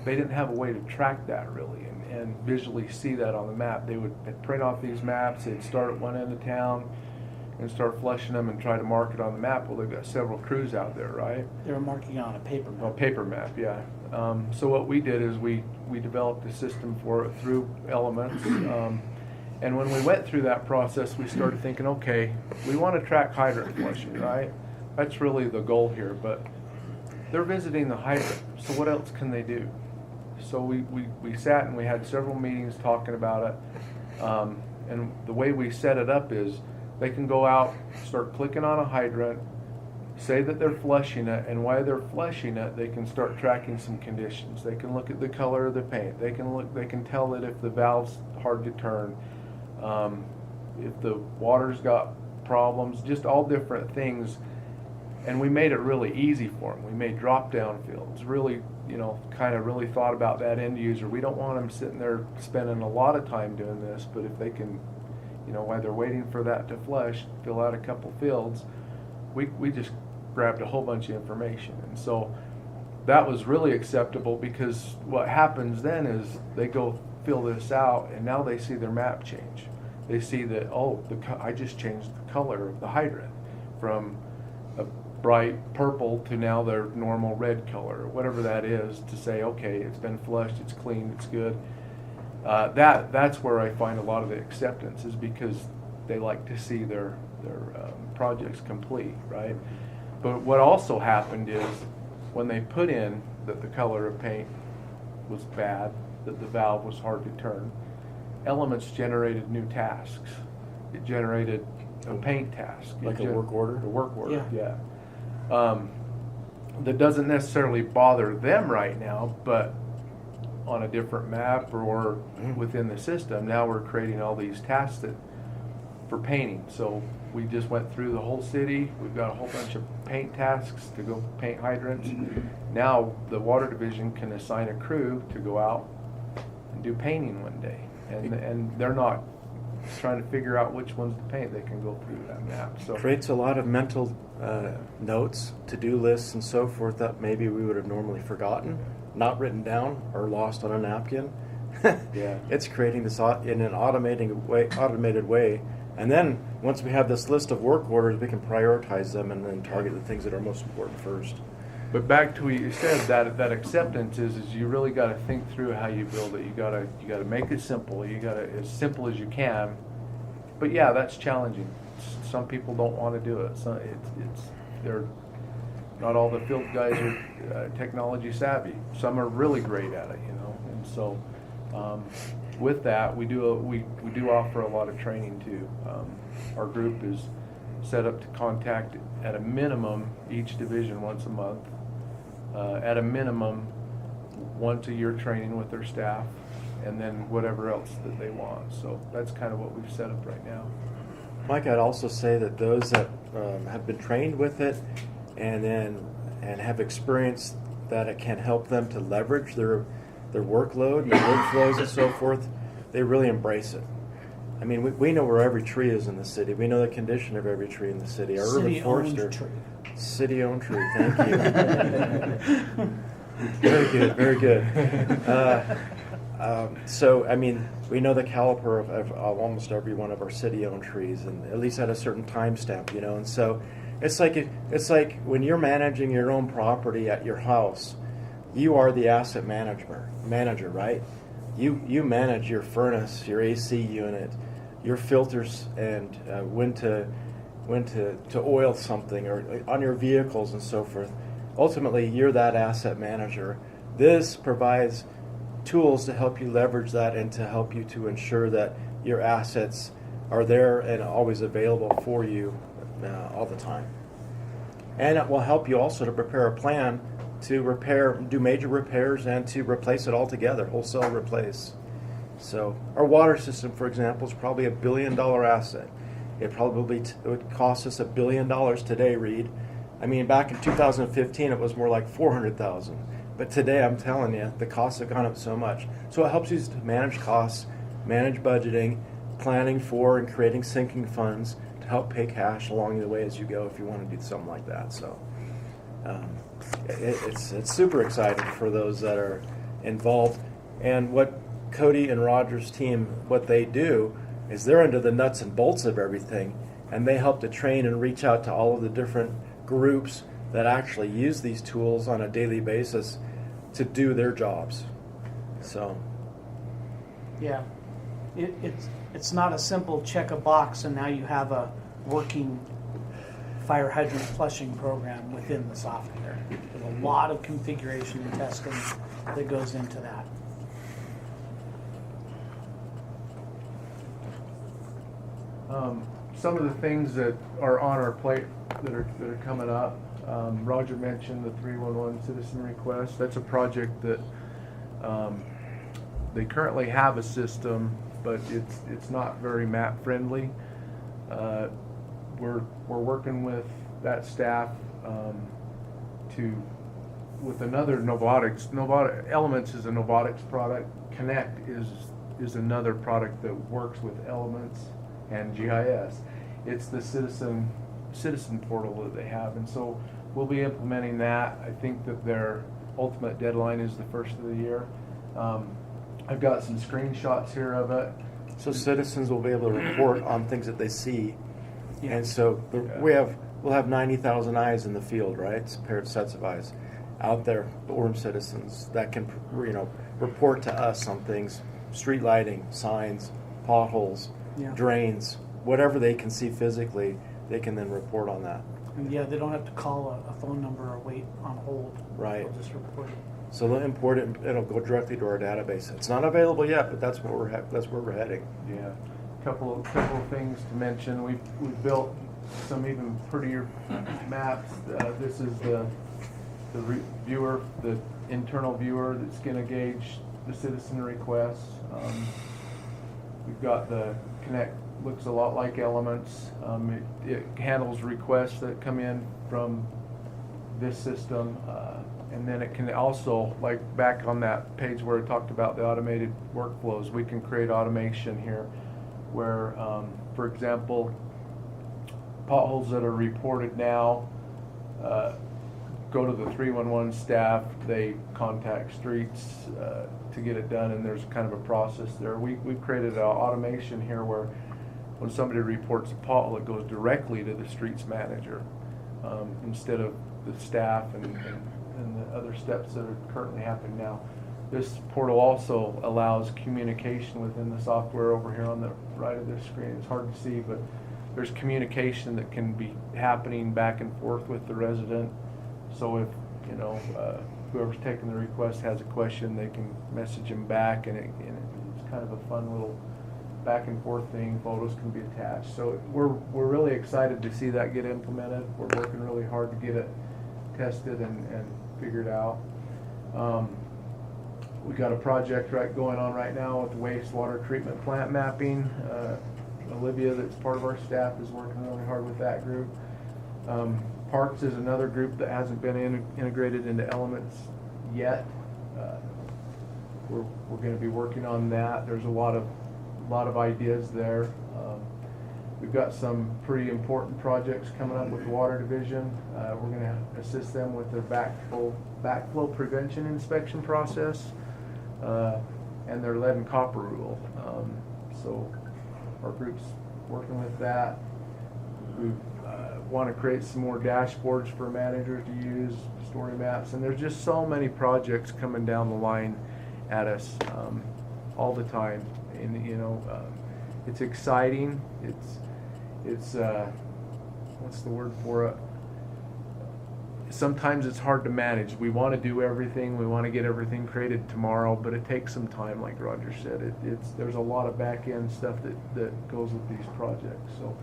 They didn't have a way to track that really and visually see that on the map. They would print off these maps, they'd start at one end of town and start flushing them and try to mark it on the map. Well, they've got several crews out there, right? They were marking on a paper A map. paper map, yeah. So what we did is we developed a system for it through Elements. And when we went through that process, we started thinking, okay, we want to track hydrant flushing, right? That's really the goal here, but they're visiting the hydrant, so what else can they do? So we sat and we had several meetings talking about it. And the way we set it up is They can go out, start clicking on a hydrant, say that they're flushing it, and while they're flushing it, they can start tracking some conditions. They can look at the color of the paint. They can tell that if the valve's hard to turn, if the water's got problems, just all different things. And we made it really easy for them. We made drop-down fields. Really, kind of really thought about that end user. We don't want them sitting there spending a lot of time doing this, but if they can, while they're waiting for that to flush, fill out a couple fields, we just grabbed a whole bunch of information. And so that was really acceptable, because what happens then is they go fill this out, and now they see their map change. They see that, I just changed the color of the hydrant from a bright purple to now their normal red color, or whatever that is, to say, okay, it's been flushed, it's clean, it's good. That's where I find a lot of the acceptance, is because they like to see their projects complete, right? But what also happened is, when they put in that the color of paint was bad, that the valve was hard to turn, Elements generated new tasks. It generated a paint task. Like a work order? A work order, yeah. That doesn't necessarily bother them right now, but on a different map or within the system, now we're creating all these tasks for painting. So we just went through the whole city. We've got a whole bunch of paint tasks to go paint hydrants. Now the water division can assign a crew to go out and do painting one day. And they're not trying to figure out which ones to paint. They can go through that map. So creates a lot of mental notes, to-do lists, and so forth that maybe we would have normally forgotten, not written down, or lost on a napkin. Yeah, it's creating this in an automated way. And then once we have this list of work orders, we can prioritize them and then target the things that are most important first. But back to what you said, that acceptance is you really got to think through how you build it. You got to make it simple. You got to as simple as you can. But yeah, that's challenging. Some people don't want to do it. So they're not all the field guys are technology savvy. Some are really great at it, And so with that, we do offer a lot of training too. Our group is set up to contact at a minimum each division once a month. At a minimum, once a year training with their staff, and then whatever else that they want. So that's kind of what we've set up right now. Mike, I'd also say that those that have been trained with it and have experienced that it can help them to leverage their workload and their workflows and so forth, they really embrace it. I mean, we know where every tree is in the city. We know the condition of every tree in the city. Our urban forester. City-owned tree. Thank you. Very good. Very good. So, I mean, we know the caliper of almost every one of our city-owned trees, and at least at a certain time stamp, And so, it's like when you're managing your own property at your house, you are the asset manager, right? You manage your furnace, your AC unit, your filters, and when to oil something, or on your vehicles and so forth. Ultimately, you're that asset manager. This provides tools to help you leverage that and to help you to ensure that your assets are there and always available for you all the time. And it will help you also to prepare a plan to do major repairs and to replace it altogether, wholesale replace. So our water system, for example, is probably $1 billion asset. It would cost us $1 billion today, Reed. I mean, back in 2015, it was more like $400,000. But today, I'm telling you, the costs have gone up so much. So it helps you to manage costs, manage budgeting, planning for and creating sinking funds to help pay cash along the way as you go if you want to do something like that. So it's super exciting for those that are involved. And what Cody and Roger's team, what they do is they're into the nuts and bolts of everything, and they help to train and reach out to all of the different groups that actually use these tools on a daily basis to do their jobs. So, yeah, it's not a simple check a box and now you have a working fire hydrant flushing program within the software. There's a lot of configuration and testing that goes into that. some of the things that are on our plate that are coming up. Roger mentioned the 311 citizen request. That's a project that they currently have a system, but it's not very map friendly. We're working with that staff with another Novotics. Elements is a Novotics product. Connect is another product that works with Elements and GIS. It's the citizen portal that they have, and so we'll be implementing that. I think that their ultimate deadline is the 1st of the year. I've got some screenshots here of it. So citizens will be able to report on things that they see. Yeah. And so we'll have 90,000 eyes in the field, right? Paired sets of eyes out there, the Orem citizens that can, report to us on things, street lighting, signs, potholes, Yeah. drains, whatever they can see physically, they can then report on that. And yeah, they don't have to call a phone number or wait on hold. Right. They'll just report it. So they'll import it, it'll go directly to our database. It's not available yet, but that's where we're heading. Yeah, couple of things to mention. We've built some even prettier maps. This is the viewer, the internal viewer that's going to gauge the citizen requests. We've got the Connect, looks a lot like Elements. It handles requests that come in from this system. And then it can also, like back on that page where I talked about the automated workflows, we can create automation here where, for example, potholes that are reported now go to the 311 staff, they contact streets to get it done, and there's kind of a process there. We've created an automation here where when somebody reports a pothole, it goes directly to the streets manager instead of the staff and the other steps that are currently happening now. This portal also allows communication within the software over here on the right of this screen. It's hard to see, but there's communication that can be happening back and forth with the resident. So if whoever's taking the request has a question, they can message them back, and it's kind of a fun little back and forth thing. Photos can be attached. So we're really excited to see that get implemented. We're working really hard to get it tested and figured out. We got a project going on right now with the wastewater treatment plant mapping. Olivia, that's part of our staff, is working really hard with that group. Parks is another group that hasn't been integrated into Elements yet. We're going to be working on that. There's a lot of ideas there. We've got some pretty important projects coming up with the Water Division. We're going to assist them with their backflow prevention inspection process and their lead and copper rule. So our group's working with that. We want to create some more dashboards for managers to use, story maps, and there's just so many projects coming down the line at us all the time. And it's exciting. It's what's the word for it? Sometimes it's hard to manage. We want to do everything. We want to get everything created tomorrow, but it takes some time, like Roger said. There's a lot of back end stuff that goes with these projects. So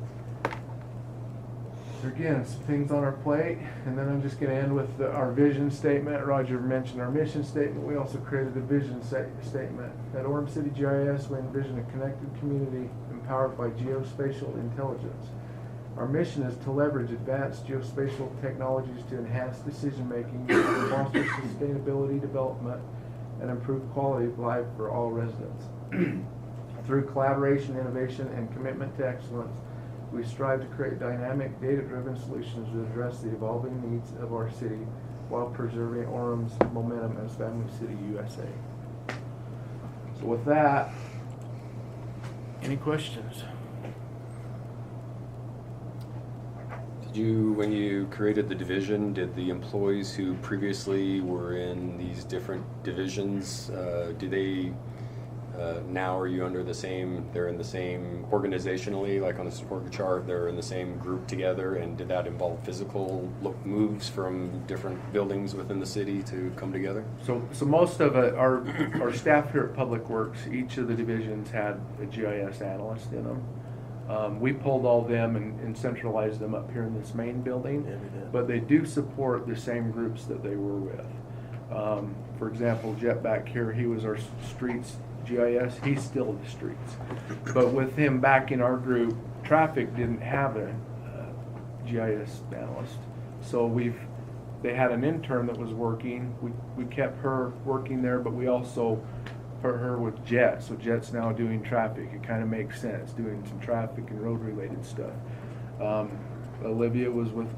again, some things on our plate, and then I'm just going to end with our vision statement. Roger mentioned our mission statement. We also created a vision statement. At Orem City GIS, we envision a connected community empowered by geospatial intelligence. Our mission is to leverage advanced geospatial technologies to enhance decision-making, foster sustainability development, and improve quality of life for all residents. Through collaboration, innovation, and commitment to excellence, we strive to create dynamic, data-driven solutions that address the evolving needs of our city while preserving Orem's momentum as Family City, USA. So with that, any questions? When you created the division, did the employees who previously were in these different divisions, do they, now are you under they're in the same organizationally, like on this org chart, they're in the same group together, and did that involve physical moves from different buildings within the city to come together? So most of our staff here at Public Works, each of the divisions had a GIS analyst in them. We pulled all them and centralized them up here in this main building, Yeah, we did. but they do support the same groups that they were with. For example, Jet back here, he was our streets GIS, he's still the streets. But with him back in our group, traffic didn't have a GIS analyst. So they had an intern that was working. We kept her working there, but we also put her with Jet. So Jet's now doing traffic. It kind of makes sense, doing some traffic and road related stuff. Olivia was with,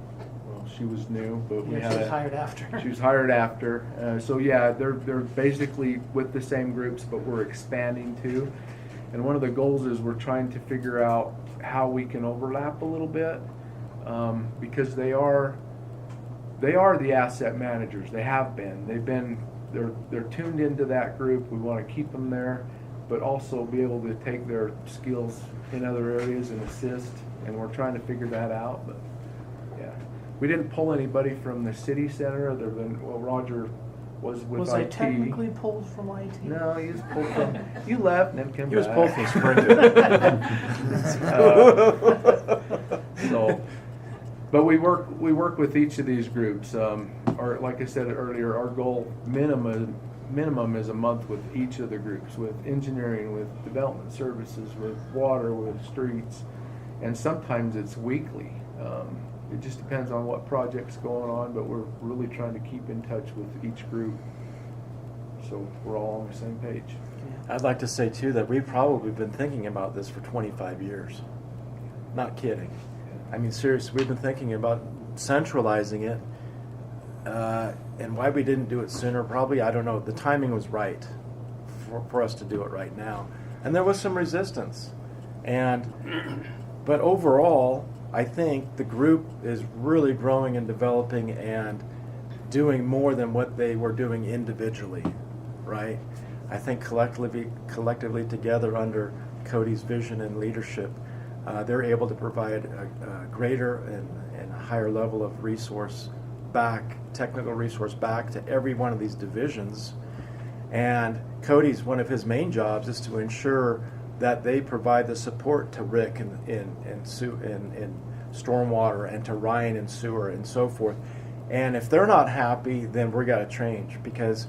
well, she was new, but we had She was hired after. She was hired after. So yeah, they're basically with the same groups, but we're expanding too. And one of the goals is we're trying to figure out how we can overlap a little bit, because they are the asset managers. They have been. They're tuned into that group. We want to keep them there, but also be able to take their skills in other areas and assist. And we're trying to figure that out. But yeah, we didn't pull anybody from the city center other than, well, Roger was with Was IT. I technically pulled from IT? No, he was pulled from. You left and then came back. He was pulled from Springfield. But we work with each of these groups. Or like I said earlier, our goal minimum is a month with each of the groups, with engineering, with development services, with water, with streets, and sometimes it's weekly. It just depends on what project's going on, but we're really trying to keep in touch with each group so we're all on the same page. I'd like to say too that we've probably been thinking about this for 25 years. Not kidding. I mean, seriously, we've been thinking about centralizing it, and why we didn't do it sooner, probably, I don't know. The timing was right for us to do it right now. And there was some resistance. But overall, I think the group is really growing and developing and doing more than what they were doing individually, right? I think collectively together under Cody's vision and leadership, they're able to provide a greater and higher level of technical resource back to every one of these divisions. And Cody's, one of his main jobs is to ensure that they provide the support to Rick in stormwater and to Ryan in sewer and so forth. And if they're not happy, then we got to change, because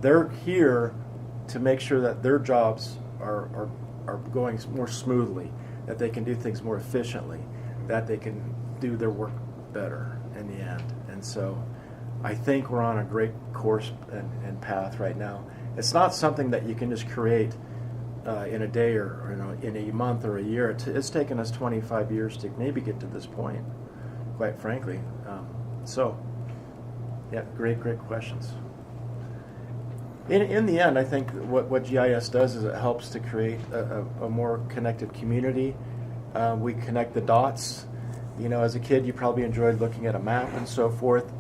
they're here to make sure that their jobs are going more smoothly, that they can do things more efficiently, that they can do their work better in the end. And so I think we're on a great course and path right now. It's not something that you can just create in a day or in a month or a year. It's taken us 25 years to maybe get to this point, quite frankly. Yeah, great questions. In the end, I think what GIS does is it helps to create a more connected community. We connect the dots. As a kid, you probably enjoyed looking at a map and so forth.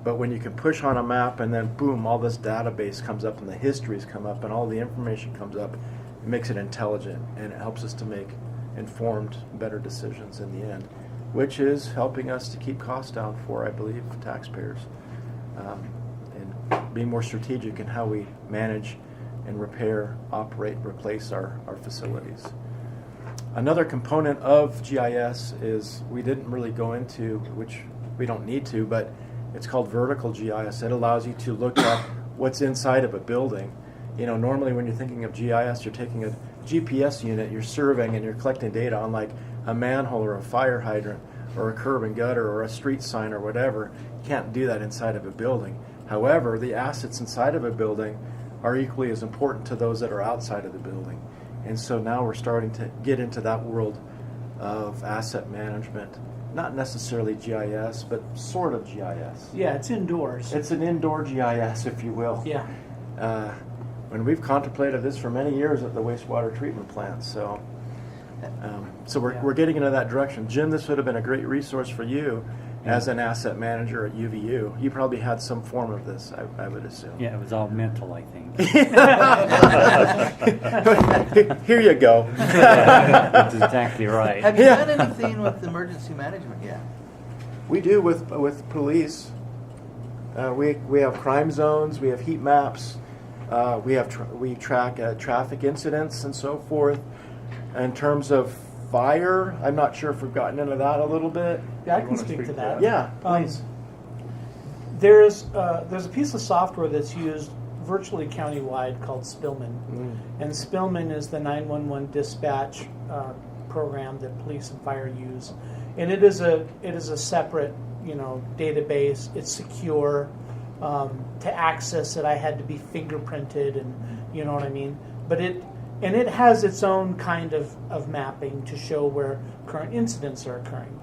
But when you can push on a map and then boom, all this database comes up and the histories come up and all the information comes up, it makes it intelligent and it helps us to make informed, better decisions in the end, which is helping us to keep costs down for, I believe, taxpayers. And being more strategic in how we manage and repair, operate, replace our facilities. Another component of GIS is we didn't really go into, which we don't need to, but it's called vertical GIS. It allows you to look at what's inside of a building. Normally when you're thinking of GIS, you're taking a GPS unit, you're surveying and you're collecting data on like a manhole or a fire hydrant or a curb and gutter or a street sign or whatever. You can't do that inside of a building. However, the assets inside of a building are equally as important to those that are outside of the building. And so now we're starting to get into that world of asset management. Not necessarily GIS, but sort of GIS. Yeah, it's indoors. It's an indoor GIS, if you will. Yeah. And we've contemplated this for many years at the wastewater treatment plant. So we're getting into that direction. Jim, this would have been a great resource for you as an asset manager at UVU. You probably had some form of this, I would assume. Yeah, it was all mental, I think. Here you go. That's exactly right. Have you done anything with emergency management yet? We do with police. We have crime zones. We have heat maps. We track traffic incidents and so forth. In terms of fire. I'm not sure if we've gotten into that a little bit. Yeah, I You can wanna speak to that. Yeah, please. There's a piece of software that's used virtually countywide called Spillman. And Spillman is the 911 dispatch program that police and fire use. And it is a separate, database. It's secure. To access it, I had to be fingerprinted, and you know what I mean. But it has its own kind of mapping to show where current incidents are occurring.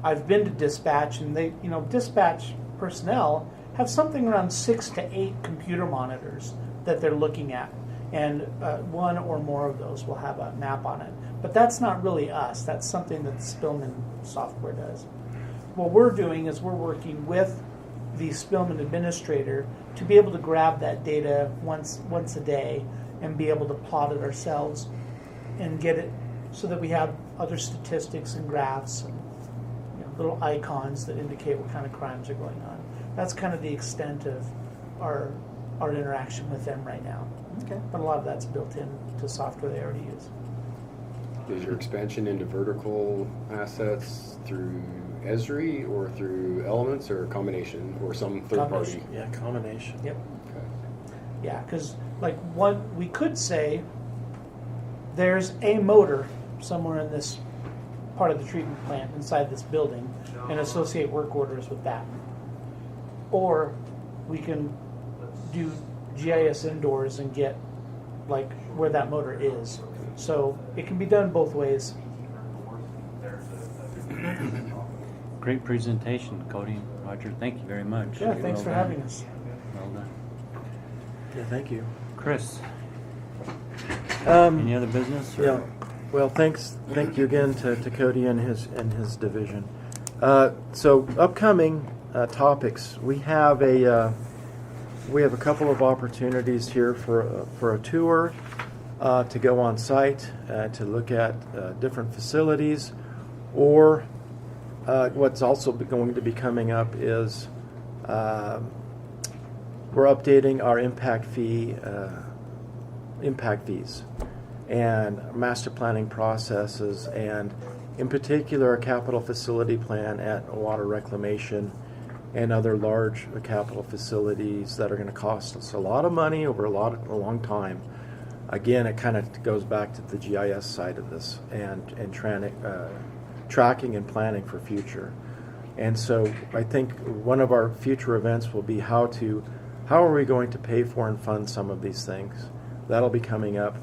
I've been to dispatch, and they, dispatch personnel have something around 6 to 8 computer monitors that they're looking at, and one or more of those will have a map on it. But that's not really us. That's something that the Spillman software does. What we're doing is we're working with the Spillman administrator to be able to grab that data once a day and be able to plot it ourselves and get it so that we have other statistics and graphs and little icons that indicate what kind of crimes are going on. That's kind of the extent of our interaction with them right now. Okay. But a lot of that's built into software they already use. Is your expansion into vertical assets through Esri or through Elements or a combination or some third party? Combination. Yeah, combination. Yep. Okay. Yeah, because we could say there's a motor somewhere in this part of the treatment plant inside this building and associate work orders with that. Or we can do GIS indoors and get where that motor is. So it can be done both ways. Great presentation, Cody. Roger, thank you very much. Yeah, thanks Well for done. having us. Well done. Yeah, thank you. Chris, any Yeah. other business? or- Well, thank you again to Cody and his division. So upcoming topics, we have a couple of opportunities here for a tour to go on site to look at different facilities, or what's also going to be coming up is we're updating our impact fees and master planning processes, and in particular a capital facility plan at water reclamation and other large capital facilities that are going to cost us a lot of money over a long time. Again, it kind of goes back to the GIS side of this and tracking and planning for future. And so I think one of our future events will be how are we going to pay for and fund some of these things. That'll be coming up.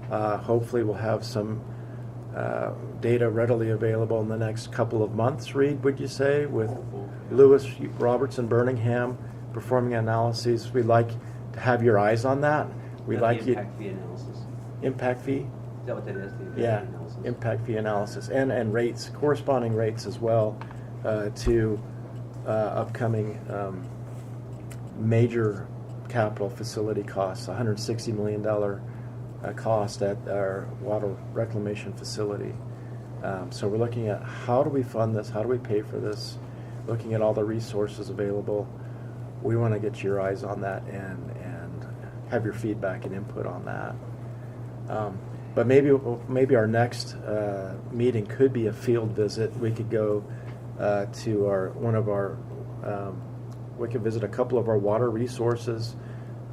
Hopefully we'll have some data readily available in the next couple of months, Reed, would you say, with Lewis, Roberts, and Birmingham performing analyses. We'd like to have your eyes on that. We'd like you... Impact fee analysis. Impact fee? Is that what that is? The impact Yeah, fee analysis? impact fee analysis and rates, corresponding rates as well to upcoming major capital facility costs, $160 million cost at our water reclamation facility. So we're looking at how do we fund this, how do we pay for this, looking at all the resources available. We want to get your eyes on that and have your feedback and input on that. But maybe our next meeting could be a field visit. We could go to we could visit a couple of our water resources,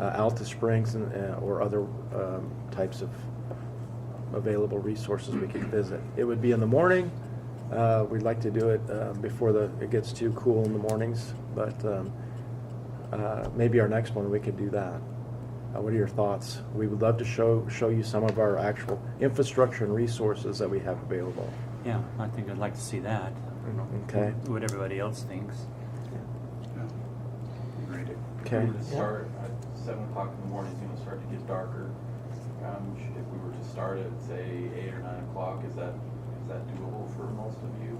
Alta Springs or other types of available resources we could visit. It would be in the morning. We'd like to do it before it gets too cool in the mornings, but maybe our next one we could do that. What are your thoughts? We would love to show you some of our actual infrastructure and resources that we have available. Yeah, I think I'd like to see that. I don't know Okay. what everybody else thinks. Okay. If we were to start at 7 o'clock in the morning, it's going to start to get darker. If we were to start at, say, 8 or 9 o'clock, is that doable for most of you?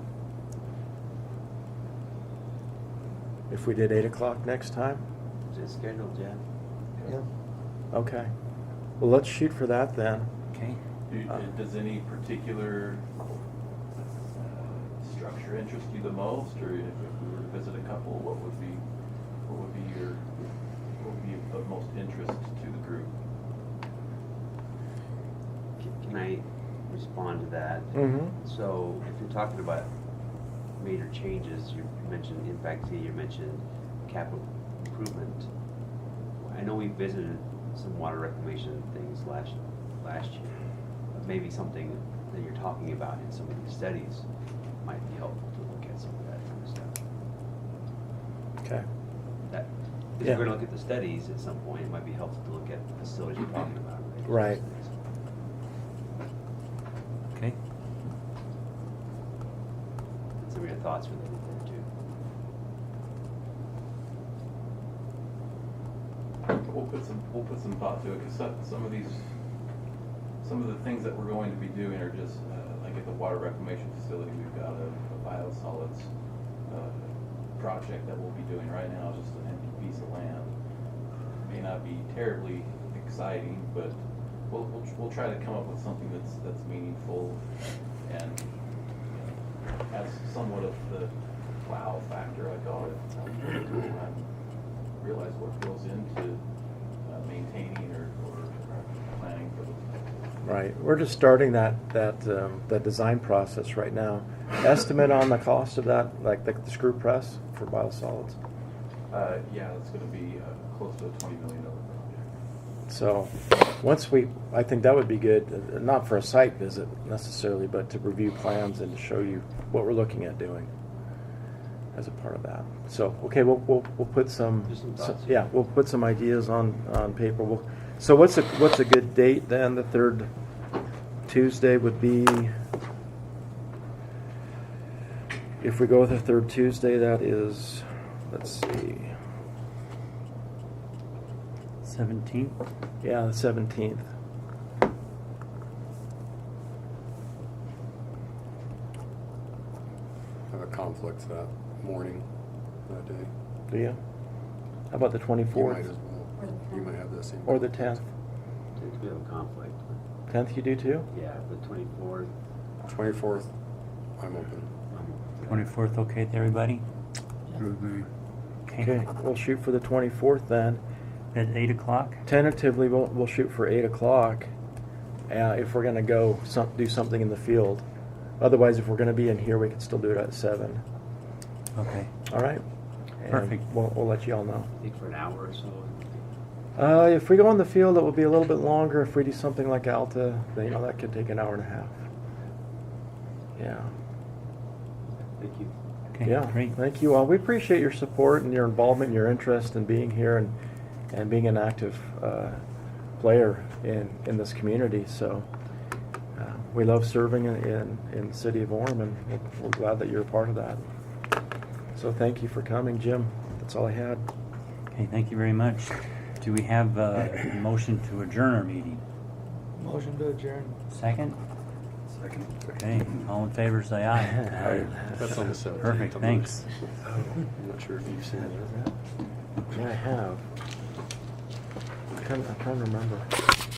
If we did 8 o'clock next time? Is it scheduled yet? Yeah. Okay. Well, let's shoot for that then. Okay. Does any particular structure interest you the most, or if we were to visit a couple, what would be of most interest to the group? Can I respond to that. Mm-hmm. So if you're talking about major changes, you mentioned impact fee, you mentioned capital improvement. I know we visited some water reclamation things last year, but maybe something that you're talking about in some of these studies might be helpful to look at some of that kind of stuff. Okay. That, if Yeah. we're gonna look at the studies at some point, it might be helpful to look at the facilities you're talking about. Right. Okay. And some of your thoughts related there too. We'll put some thought to it, because some of the things that we're going to be doing are just, like at the water reclamation facility, we've got a biosolids project that we'll be doing right now, just an empty piece of land. May not be terribly exciting, but we'll try to come up with something that's meaningful and has somewhat of the wow factor, I call it. I realize what goes into maintaining or planning for the. Right. We're just starting that design process right now. Estimate on the cost of that, like the screw press for biosolids. Yeah, it's going to be close to a $20 million project. So I think that would be good, not for a site visit necessarily, but to review plans and to show you what we're looking at doing as a part of that. So, okay, we'll put some we'll put some ideas on paper. So what's a good date then? The third Tuesday would be, if we go with the third Tuesday, that is, let's see. 17th? Yeah, the 17th. I have a conflict that morning, that day. Do you? How about the 24th? You might as well. You might have the same. Or the 10th? Since we have a conflict. 10th you do too? Yeah, the 24th. 24th, I'm open. 24th okay with everybody? Okay, we'll shoot for the 24th then. At 8 o'clock? Tentatively, we'll shoot for 8 o'clock if we're going to go do something in the field. Otherwise, if we're going to be in here, we can still do it at 7. Okay. All right? And Perfect. We'll let you all know. I think for an hour or so. If we go in the field, it will be a little bit longer. If we do something like Alta, then, that could take an hour and a half. Yeah. Thank you. Okay, Yeah, great. thank you all. We appreciate your support and your involvement and your interest in being here and being an active player in this community. So we love serving in the city of Orem, and we're glad that you're a part of that. So thank you for coming, Jim. That's all I had. Okay, thank you very much. Do we have a motion to adjourn our meeting? Motion to adjourn. Second? Second. Okay, all in favor say aye. That's on the 17th. Perfect, thanks. I'm not sure if you've seen it. Yeah, I have. I'm trying to remember.